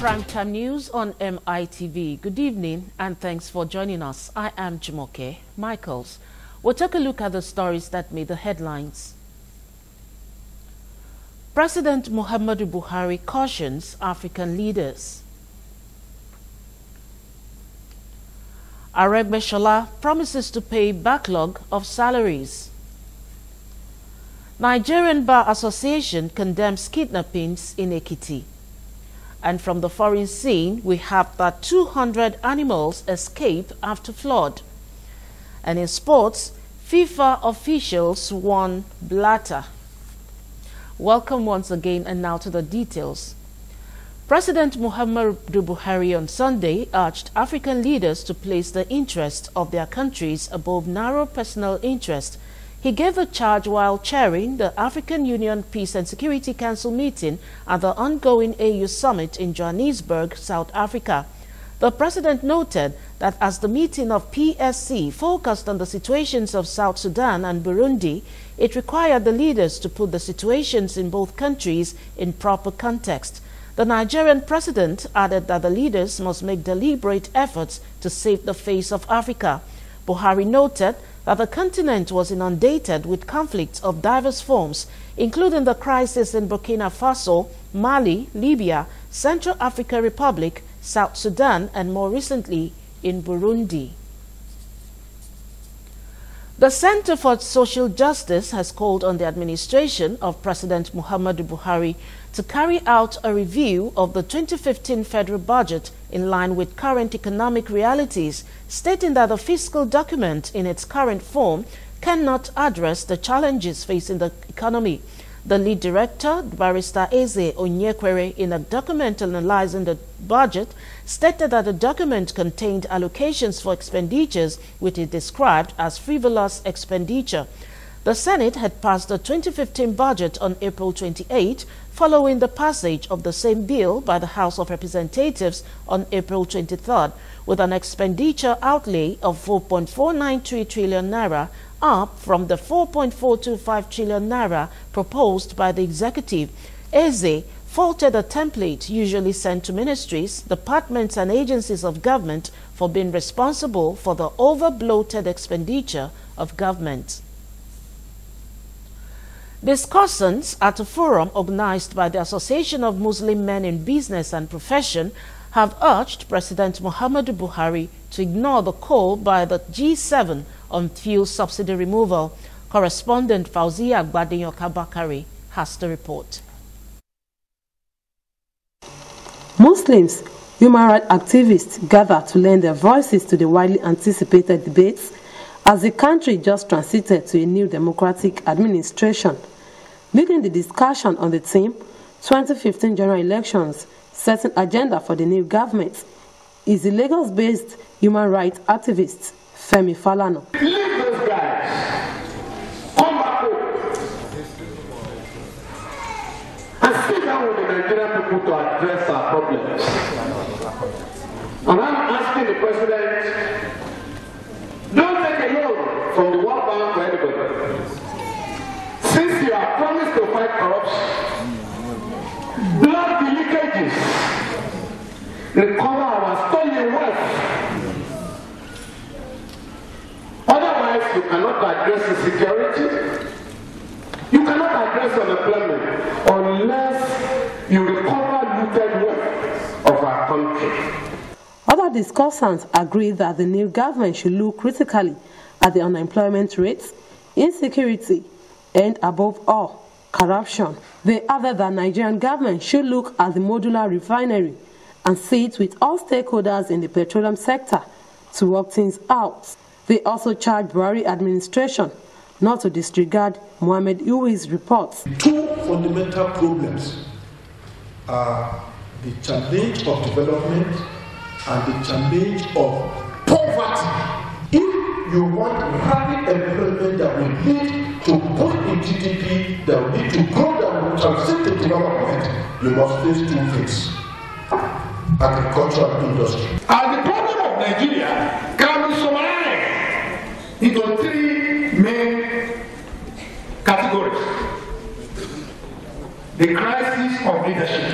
Primetime News on MITV. Good evening and thanks for joining us. I am Jumoke Michaels. We'll take a look at the stories that made the headlines. President Muhammadu Buhari cautions African leaders. Aregbesola promises to pay backlog of salaries. Nigerian Bar Association condemns kidnappings in Ekiti. And from the foreign scene, we have that 200 animals escape after flood. And in sports, FIFA officials warn Blatter. Welcome once again, and now to the details. President Muhammadu Buhari on Sunday urged African leaders to place the interests of their countries above narrow personal interest. He gave the charge while chairing the African Union Peace and Security Council meeting at the ongoing AU Summit in Johannesburg, South Africa. The president noted that as the meeting of PSC focused on the situations of South Sudan and Burundi, it required the leaders to put the situations in both countries in proper context. The Nigerian president added that the leaders must make deliberate efforts to save the face of Africa. Buhari noted that the continent was inundated with conflicts of diverse forms, including the crisis in Burkina Faso, Mali, Libya, Central African Republic, South Sudan, and more recently in Burundi. The Center for Social Justice has called on the administration of President Muhammadu Buhari to carry out a review of the 2015 federal budget in line with current economic realities, stating that the fiscal document in its current form cannot address the challenges facing the economy. The lead director, Barrister Eze Onyekwere, in a document analyzing the budget, stated that the document contained allocations for expenditures which it described as frivolous expenditure. The Senate had passed the 2015 budget on April 28, following the passage of the same bill by the House of Representatives on April 23, with an expenditure outlay of 4.493 trillion naira, up from the 4.425 trillion naira proposed by the executive. Eze faulted a template usually sent to ministries, departments and agencies of government for being responsible for the over-bloated expenditure of government. Discussants at a forum organized by the Association of Muslim Men in Business and Profession have urged President Muhammadu Buhari to ignore the call by the G7 on fuel subsidy removal. Correspondent Fauzia Gbadeyoka-Bakari has the report. Muslims, human rights activists gather to lend their voices to the widely anticipated debates as the country just transited to a new democratic administration. Leading the discussion on the theme, 2015 general elections, setting agenda for the new government, is the Lagos-based human rights activist Femi Falana. Leave those guys. Come back home. And sit down with the Nigerian people to address our problems. And I'm asking the president, don't take a loan from the World Bank for anybody. Since you have promised to fight corruption, block the leakages, recover our stolen wealth. Otherwise, you cannot address insecurity, you cannot address unemployment unless you recover looted wealth of our country. Other discussants agree that the new government should look critically at the unemployment rates, insecurity, and above all, corruption. They added that Nigerian government should look at the modular refinery and sit with all stakeholders in the petroleum sector to work things out. They also charged Buhari administration not to disregard Mohamed Iwi's reports. Two fundamental problems are the challenge of development and the challenge of poverty. If you want rapid employment that will lead to boost in GDP, that will lead to growth that will transit to development, you must face two things: agricultural industry. And the problem of Nigeria can be summarized into three main categories: the crisis of leadership,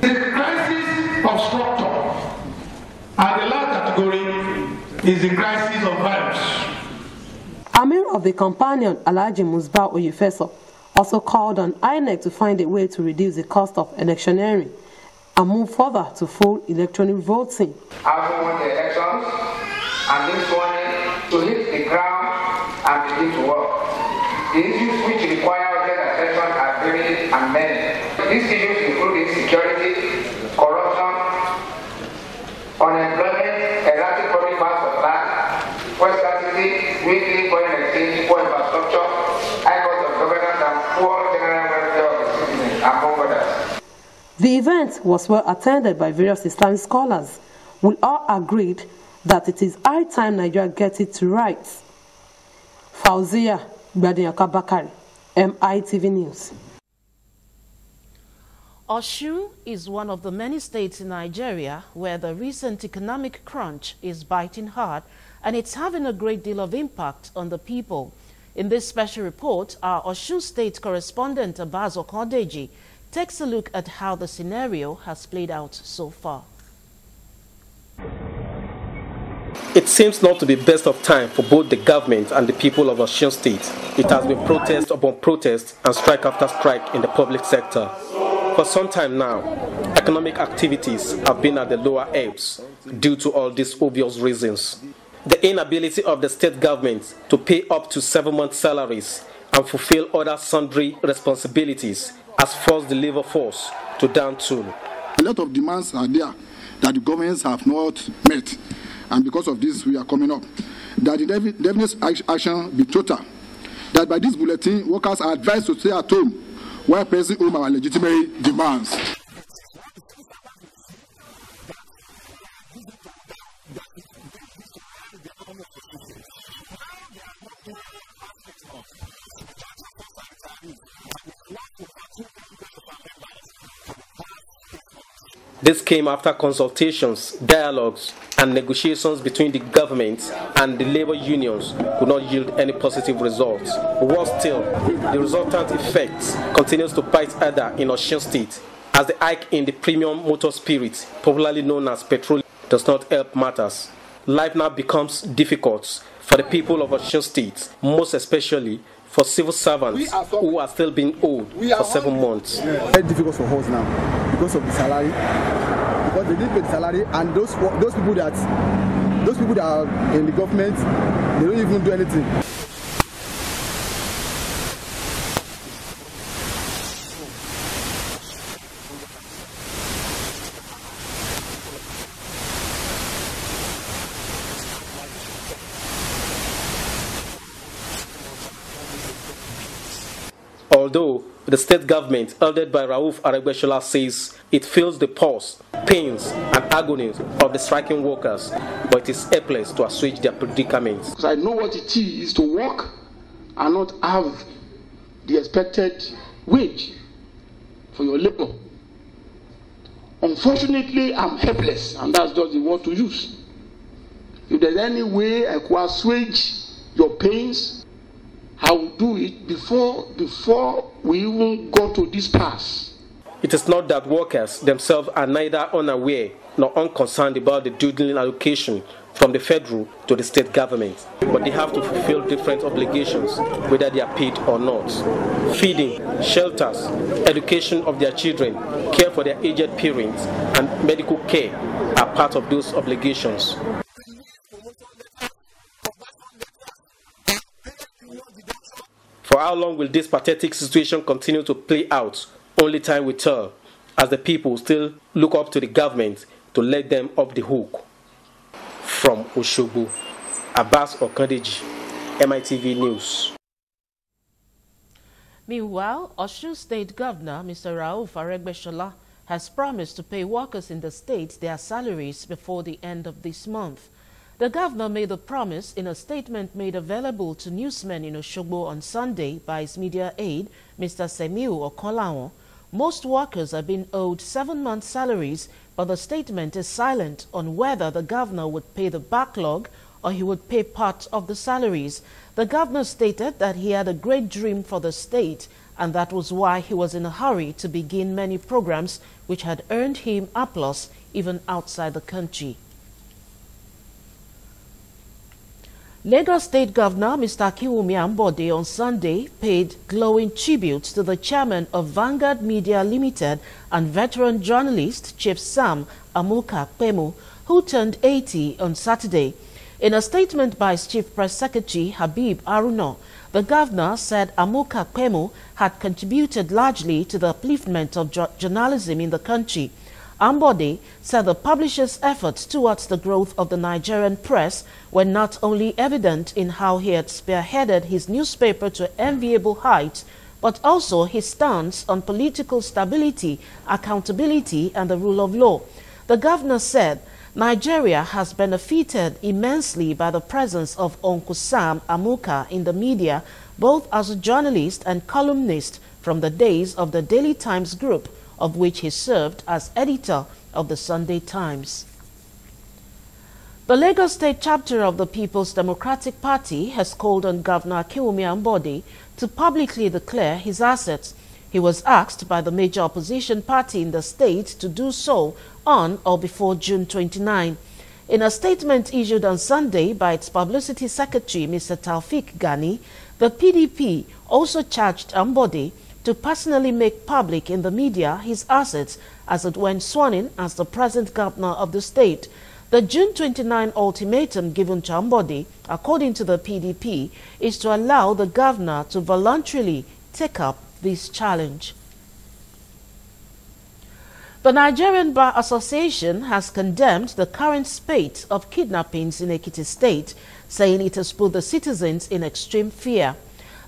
the crisis of strong is the crisis of virus. Amir of the companion, Alhaji Musbah Oyefeso, also called on INEC to find a way to reduce the cost of electioneering and move further to full electronic voting. I also want the elections and this morning to hit the ground and begin to work. The issues which require urgent attention are varied and many. These issues include insecurity, corruption, unemployment, erratic public mass supply, fuel scarcity, weekly foreign exchange, poor infrastructure, high cost of governance, and poor general welfare of the citizens, among others. The event was well attended by various Islamic scholars, who all agreed that it is high time Nigeria gets it right. Fauzia Gbadiyaka Bakari, MITV News. Osun is one of the many states in Nigeria where the recent economic crunch is biting hard, and it's having a great deal of impact on the people. In this special report, our Osun State correspondent Abbas Okondeji takes a look at how the scenario has played out so far. It seems not to be best of time for both the government and the people of Osun State. It has been protest upon protest and strike after strike in the public sector. For some time now, economic activities have been at the lower ebbs due to all these obvious reasons. The inability of the state government to pay up to 7 months' salaries and fulfill other sundry responsibilities has forced the labor force to down tool. A lot of demands are there that the governments have not met, and because of this we are coming up. That the definite action be total. That by this bulletin, workers are advised to stay at home while pressing home our legitimate demands. This came after consultations, dialogues, and negotiations between the government and the labor unions could not yield any positive results. Worse still, the resultant effect continues to bite harder in Osun State, as the hike in the premium motor spirit, popularly known as petrol, does not help matters. Life now becomes difficult for the people of Osun State, most especially for civil servants who are still being owed for 7 months. Very difficult for us now because of the salary, because they didn't pay the salary, and those people that are in the government, they don't even do anything. Although the state government, headed by Rauf Aregbesola, says it feels the pulse, pains, and agonies of the striking workers, but it is helpless to assuage their predicaments. Because I know what it is to work and not have the expected wage for your labor. Unfortunately, I'm helpless, and that's just the word to use. If there's any way I could assuage your pains, I will do it before we even go to this pass. It is not that workers themselves are neither unaware nor unconcerned about the dwindling allocation from the federal to the state government, but they have to fulfill different obligations, whether they are paid or not. Feeding, shelters, education of their children, care for their aged parents, and medical care are part of those obligations. For how long will this pathetic situation continue to play out? Only time will tell, as the people still look up to the government to let them off the hook. From Osogbo, Abbas Okondeji, MITV News. Meanwhile, Osun State Governor Mr. Rauf Aregbesola has promised to pay workers in the state their salaries before the end of this month. The governor made the promise in a statement made available to newsmen in Osogbo on Sunday by his media aide, Mr. Semiu Okonlawon. Most workers are being owed 7 months' salaries, but the statement is silent on whether the governor would pay the backlog or he would pay part of the salaries. The governor stated that he had a great dream for the state, and that was why he was in a hurry to begin many programs which had earned him applause even outside the country. Lagos State Governor Mr. Akinwumi Ambode on Sunday paid glowing tribute to the chairman of Vanguard Media Limited and veteran journalist Chief Sam Amuka Kpemu, who turned 80 on Saturday. In a statement by his Chief Press Secretary Habib Aruno, the governor said Amuka Kpemu had contributed largely to the upliftment of journalism in the country. Ambode said the publisher's efforts towards the growth of the Nigerian press were not only evident in how he had spearheaded his newspaper to enviable heights, but also his stance on political stability, accountability, and the rule of law. The governor said Nigeria has benefited immensely by the presence of Uncle Sam Amuka in the media, both as a journalist and columnist from the days of the Daily Times Group, of which he served as editor of the Sunday Times. The Lagos State chapter of the People's Democratic Party has called on Governor Akinwumi Ambode to publicly declare his assets. He was asked by the major opposition party in the state to do so on or before June 29. In a statement issued on Sunday by its publicity secretary, Mr. Taufik Gani, the PDP also charged Ambode to personally make public in the media his assets as it went sworn in as the present governor of the state. The June 29 ultimatum given to Ambode, according to the PDP, is to allow the governor to voluntarily take up this challenge. The Nigerian Bar Association has condemned the current spate of kidnappings in Ekiti State, saying it has put the citizens in extreme fear.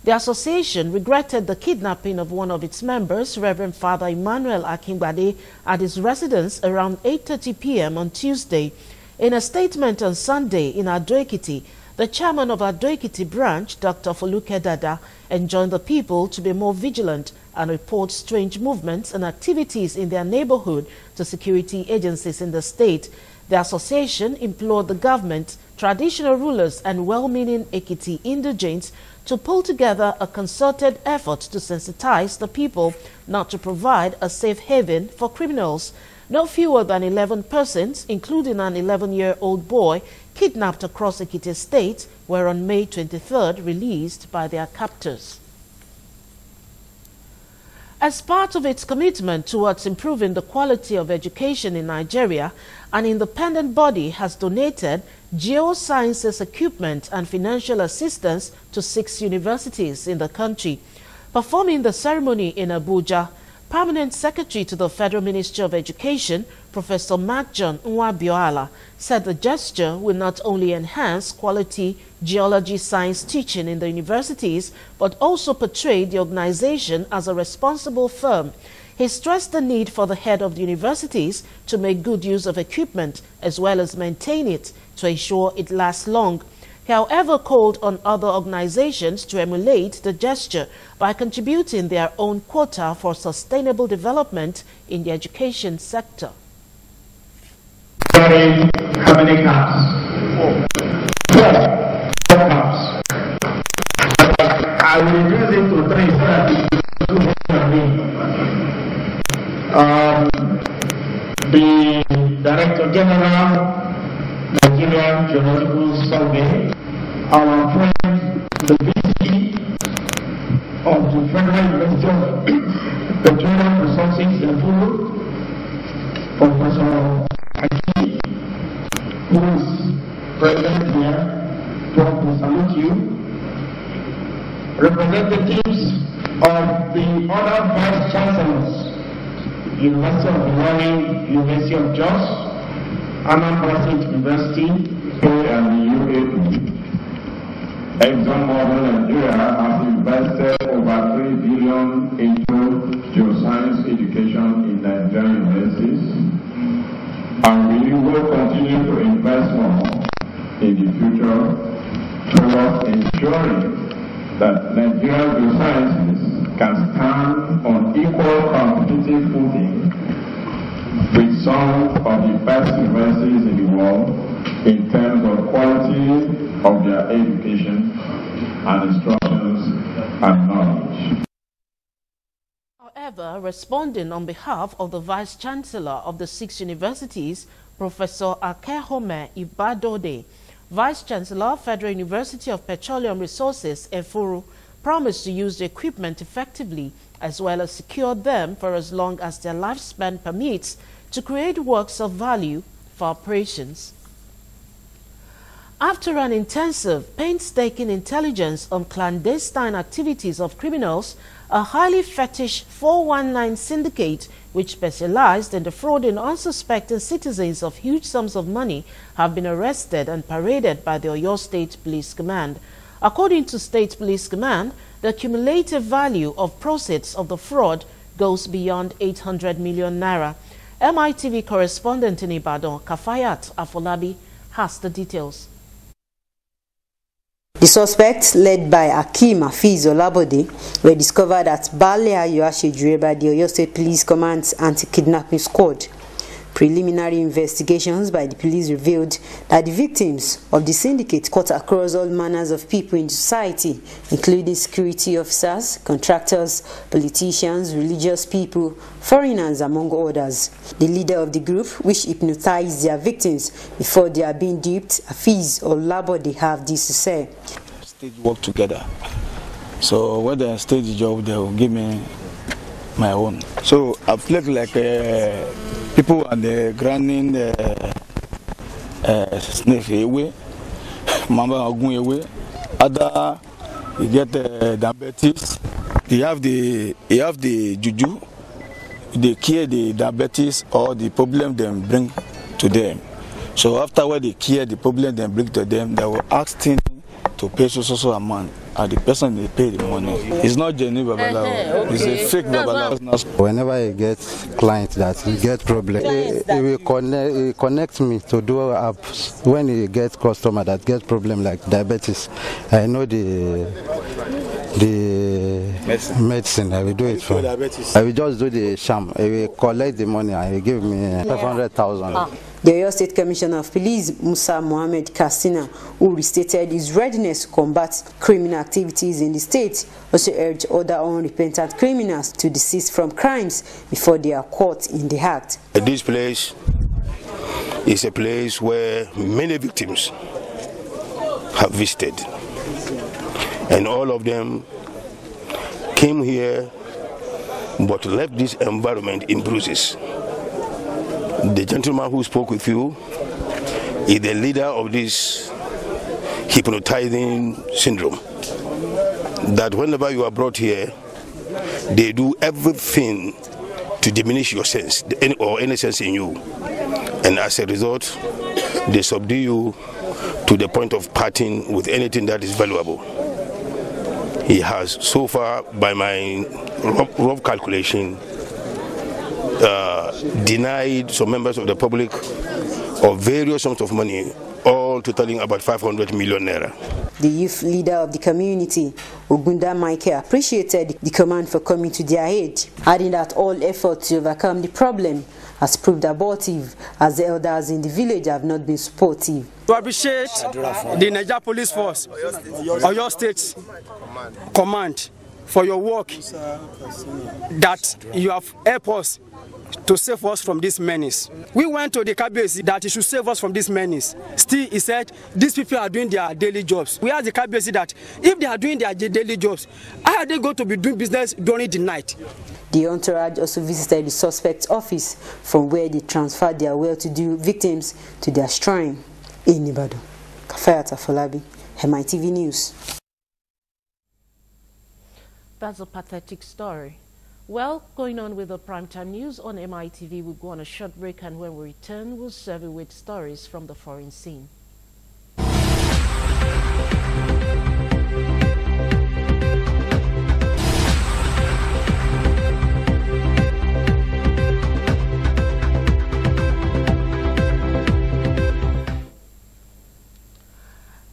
The association regretted the kidnapping of one of its members, Reverend Father Emmanuel Akingbade, at his residence around 8:30 p.m. on Tuesday. In a statement on Sunday in Ado-Ekiti, the chairman of Ado-Ekiti branch, Dr. Foluke Dada, enjoined the people to be more vigilant and report strange movements and activities in their neighborhood to security agencies in the state. The association implored the government, traditional rulers, and well-meaning Ekiti indigents to pull together a concerted effort to sensitize the people not to provide a safe haven for criminals. No fewer than 11 persons, including an 11-year-old boy, kidnapped across Ekiti State, were on May 23rd released by their captors. As part of its commitment towards improving the quality of education in Nigeria, an independent body has donated geosciences equipment and financial assistance to 6 universities in the country. Performing the ceremony in Abuja, Permanent Secretary to the Federal Ministry of Education, Professor Mark John Nwabioala, said the gesture will not only enhance quality geology science teaching in the universities, but also portray the organization as a responsible firm. He stressed the need for the head of the universities to make good use of equipment as well as maintain it to ensure it lasts long. He, however, called on other organizations to emulate the gesture by contributing their own quota for sustainable development in the education sector. How many cups? 4 cups. I will reduce it to 3 so that the Director General, Nigerian Geological Survey, our friend, the VC of the Federal University of Petroleum Resources in Fulu, Professor Aki, who is present here, to salute you. Representatives of the other Vice Chancellors, University of Ilorin, University of Jos, Anambra State University, and the UAE. ExxonMobil Nigeria has invested over 3 billion into geoscience education in Nigerian universities, and we will continue to invest more in the future towards ensuring that Nigerian geosciences can stand on equal competitive footing with some of the best universities in the world in terms of quality of their education and instructions and knowledge. However, responding on behalf of the Vice Chancellor of the 6 universities, Professor Akehome Ibadode, Vice-Chancellor, Federal University of Petroleum Resources, Efuru, promised to use the equipment effectively as well as secure them for as long as their lifespan permits to create works of value for operations. After an intensive, painstaking intelligence on clandestine activities of criminals, a highly fetish 419 syndicate which specialized in defrauding unsuspecting citizens of huge sums of money have been arrested and paraded by the Oyo State Police Command. According to State Police Command, the cumulative value of proceeds of the fraud goes beyond 800 million naira. MITV correspondent in Ibadan, Kafayat Afolabi, has the details. The suspects, led by Akeem Afiz Olabode, were discovered at Bale Ayoashejure by the Oyo State Police Command's anti-kidnapping squad. Preliminary investigations by the police revealed that the victims of the syndicate cut across all manners of people in society, including security officers, contractors, politicians, religious people, foreigners, among others. The leader of the group, which hypnotized their victims before they are being duped, Afiz Olabode, have this to say. Stage work together. So when they stage the job, they will give me my own. So I've played like people and the grinding sniff away, mama agun away. Other you get diabetes. You have the juju. They cure the diabetes or the problem they bring to them. So after what they cure the problem they bring to them, they will ask them to pay so amount. And the person they pay the money. It's not genuine babalawo. It's a fake babalawo. Whenever I get clients that get problem, he will connect me to do apps. When he gets customer that get problem like diabetes, I know the medicine. I will do it for. I will just do the sham. I will collect the money. I will give me 500,000. The Oyo State Commissioner of Police, Musa Mohammed Kassina, who restated his readiness to combat criminal activities in the state, also urged other unrepentant criminals to desist from crimes before they are caught in the act. This place is a place where many victims have visited, and all of them came here but left this environment in bruises. The gentleman who spoke with you is the leader of this hypnotizing syndrome. That whenever you are brought here, they do everything to diminish your sense or any sense in you. And as a result, they subdue you to the point of parting with anything that is valuable. He has so far, by my rough calculation, denied some members of the public of various sums of money, all totaling about 500 million naira. The youth leader of the community, Ogunda Michael, appreciated the command for coming to their aid, adding that all efforts to overcome the problem has proved abortive, as the elders in the village have not been supportive. To appreciate the Niger Police Force, Oyo State Command, for your work that you have helped us to save us from this menace. We went to the Kabiyesi that he should save us from this menace. Still, he said, these people are doing their daily jobs. We asked the Kabiyesi that if they are doing their daily jobs, how are they going to be doing business during the night? The entourage also visited the suspect's office, from where they transferred their well-to-do victims to their shrine in Ibadan. Kafayat Afolabi, MITV News. That's a pathetic story. Well, going on with the primetime news on MITV, we'll go on a short break, and when we return, we'll serve you with stories from the foreign scene.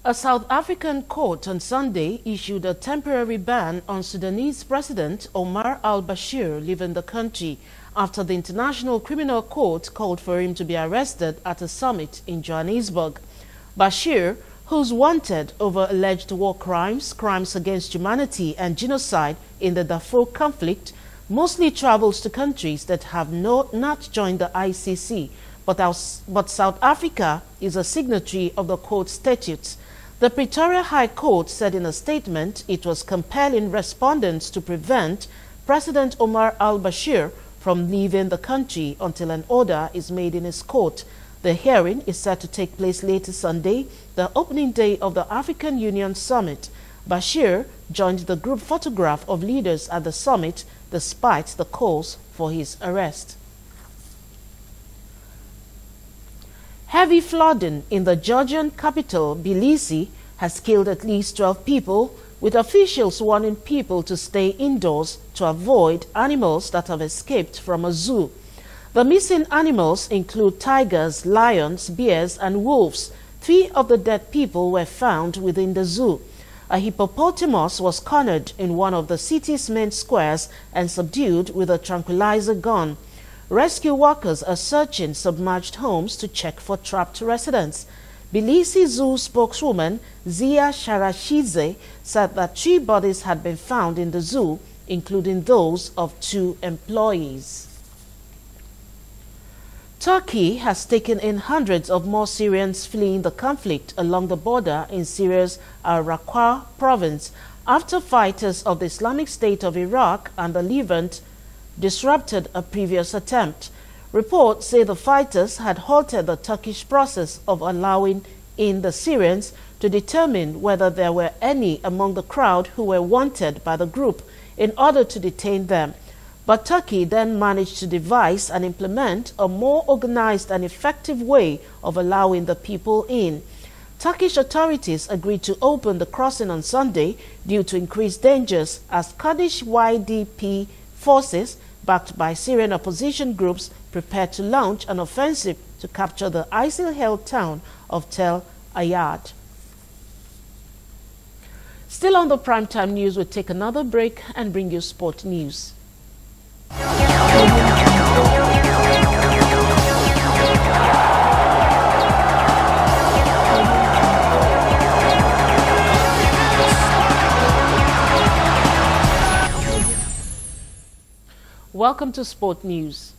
A South African court on Sunday issued a temporary ban on Sudanese President Omar al-Bashir leaving the country after the International Criminal Court called for him to be arrested at a summit in Johannesburg. Bashir, who's wanted over alleged war crimes, crimes against humanity and genocide in the Darfur conflict, mostly travels to countries that have not joined the ICC, but South Africa is a signatory of the court statutes. The Pretoria High Court said in a statement it was compelling respondents to prevent President Omar al-Bashir from leaving the country until an order is made in his court. The hearing is set to take place later Sunday, the opening day of the African Union Summit. Bashir joined the group photograph of leaders at the summit despite the calls for his arrest. Heavy flooding in the Georgian capital, Tbilisi, has killed at least 12 people, with officials warning people to stay indoors to avoid animals that have escaped from a zoo. The missing animals include tigers, lions, bears, and wolves. 3 of the dead people were found within the zoo. A hippopotamus was cornered in one of the city's main squares and subdued with a tranquilizer gun. Rescue workers are searching submerged homes to check for trapped residents. Tbilisi Zoo spokeswoman Zia Sharashidze said that 3 bodies had been found in the zoo, including those of 2 employees. Turkey has taken in hundreds of more Syrians fleeing the conflict along the border in Syria's Al-Raqqa province after fighters of the Islamic State of Iraq and the Levant disrupted a previous attempt. Reports say the fighters had halted the Turkish process of allowing in the Syrians to determine whether there were any among the crowd who were wanted by the group in order to detain them. But Turkey then managed to devise and implement a more organized and effective way of allowing the people in. Turkish authorities agreed to open the crossing on Sunday due to increased dangers as Kurdish YDP forces, backed by Syrian opposition groups, prepared to launch an offensive to capture the ISIL-held town of Tel Ayyad. Still on the Primetime News, we'll take another break and bring you sport news. Welcome to Sport News.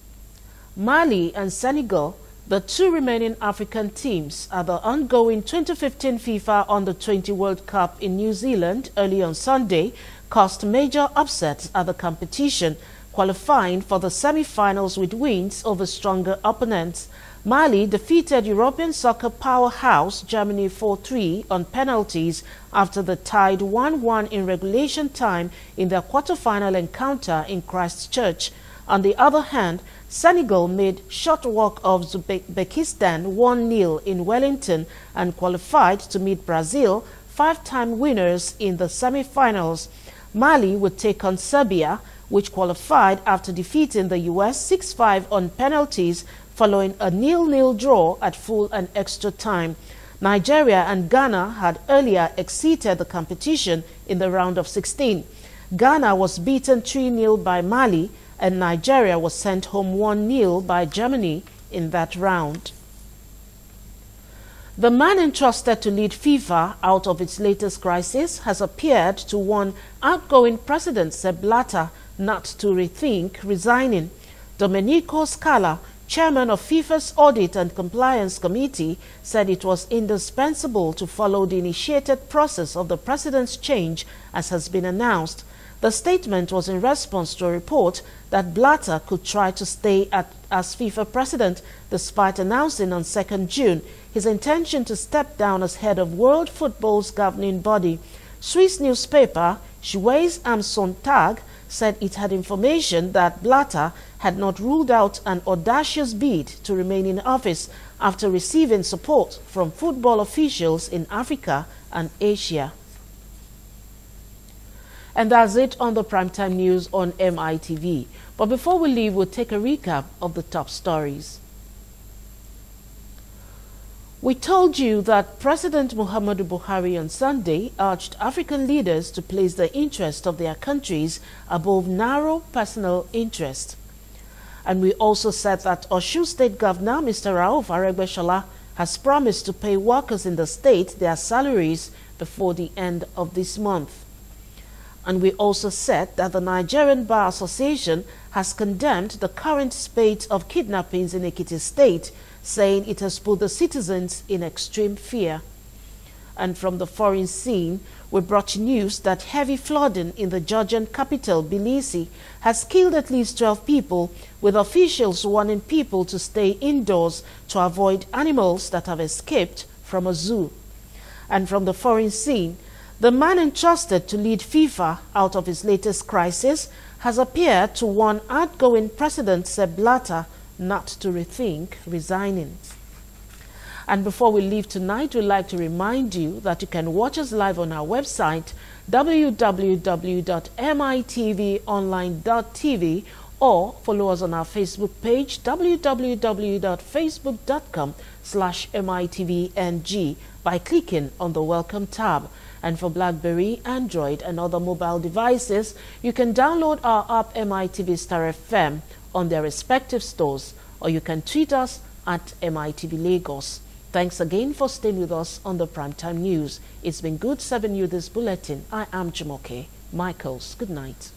Mali and Senegal, the 2 remaining African teams at the ongoing 2015 FIFA Under-20 World Cup in New Zealand early on Sunday, caused major upsets at the competition, qualifying for the semi-finals with wins over stronger opponents. Mali defeated European soccer powerhouse Germany 4-3 on penalties after the tied 1-1 in regulation time in their quarter-final encounter in Christchurch. On the other hand, Senegal made short work of Uzbekistan 1-0 in Wellington and qualified to meet Brazil, 5-time winners in the semi-finals. Mali would take on Serbia, which qualified after defeating the US 6-5 on penalties following a 0-0 draw at full and extra time. Nigeria and Ghana had earlier exceeded the competition in the round of 16. Ghana was beaten 3-0 by Mali, and Nigeria was sent home 1-0 by Germany in that round. The man entrusted to lead FIFA out of its latest crisis has appeared to warn outgoing President Sepp Blatter not to rethink resigning. Domenico Scala, chairman of FIFA's Audit and Compliance Committee, said it was indispensable to follow the initiated process of the president's change as has been announced. The statement was in response to a report that Blatter could try to stay as FIFA president despite announcing on 2nd June his intention to step down as head of World Football's governing body. Swiss newspaper Schweiz am Sonntag said it had information that Blatter had not ruled out an audacious bid to remain in office after receiving support from football officials in Africa and Asia. And that's it on the Primetime News on MITV. But before we leave, we'll take a recap of the top stories. We told you that President Muhammadu Buhari on Sunday urged African leaders to place the interest of their countries above narrow personal interest. And we also said that Osun State Governor Mr. Rauf Aregbesola has promised to pay workers in the state their salaries before the end of this month. And we also said that the Nigerian Bar Association has condemned the current spate of kidnappings in Ekiti State, saying it has put the citizens in extreme fear. And from the foreign scene, we brought you news that heavy flooding in the Georgian capital, Tbilisi, has killed at least 12 people, with officials warning people to stay indoors to avoid animals that have escaped from a zoo. And from the foreign scene, the man entrusted to lead FIFA out of his latest crisis has appeared to warn outgoing President Sepp Blatter not to rethink resigning. And before we leave tonight, we'd like to remind you that you can watch us live on our website, www.mitvonline.tv, or follow us on our Facebook page, www.facebook.com/mitvng, by clicking on the Welcome tab. And for BlackBerry, Android, and other mobile devices, you can download our app MITV Star FM on their respective stores, or you can tweet us at MITV Lagos. Thanks again for staying with us on the Primetime News. It's been good serving you this bulletin. I am Jumoke Michaels. Good night.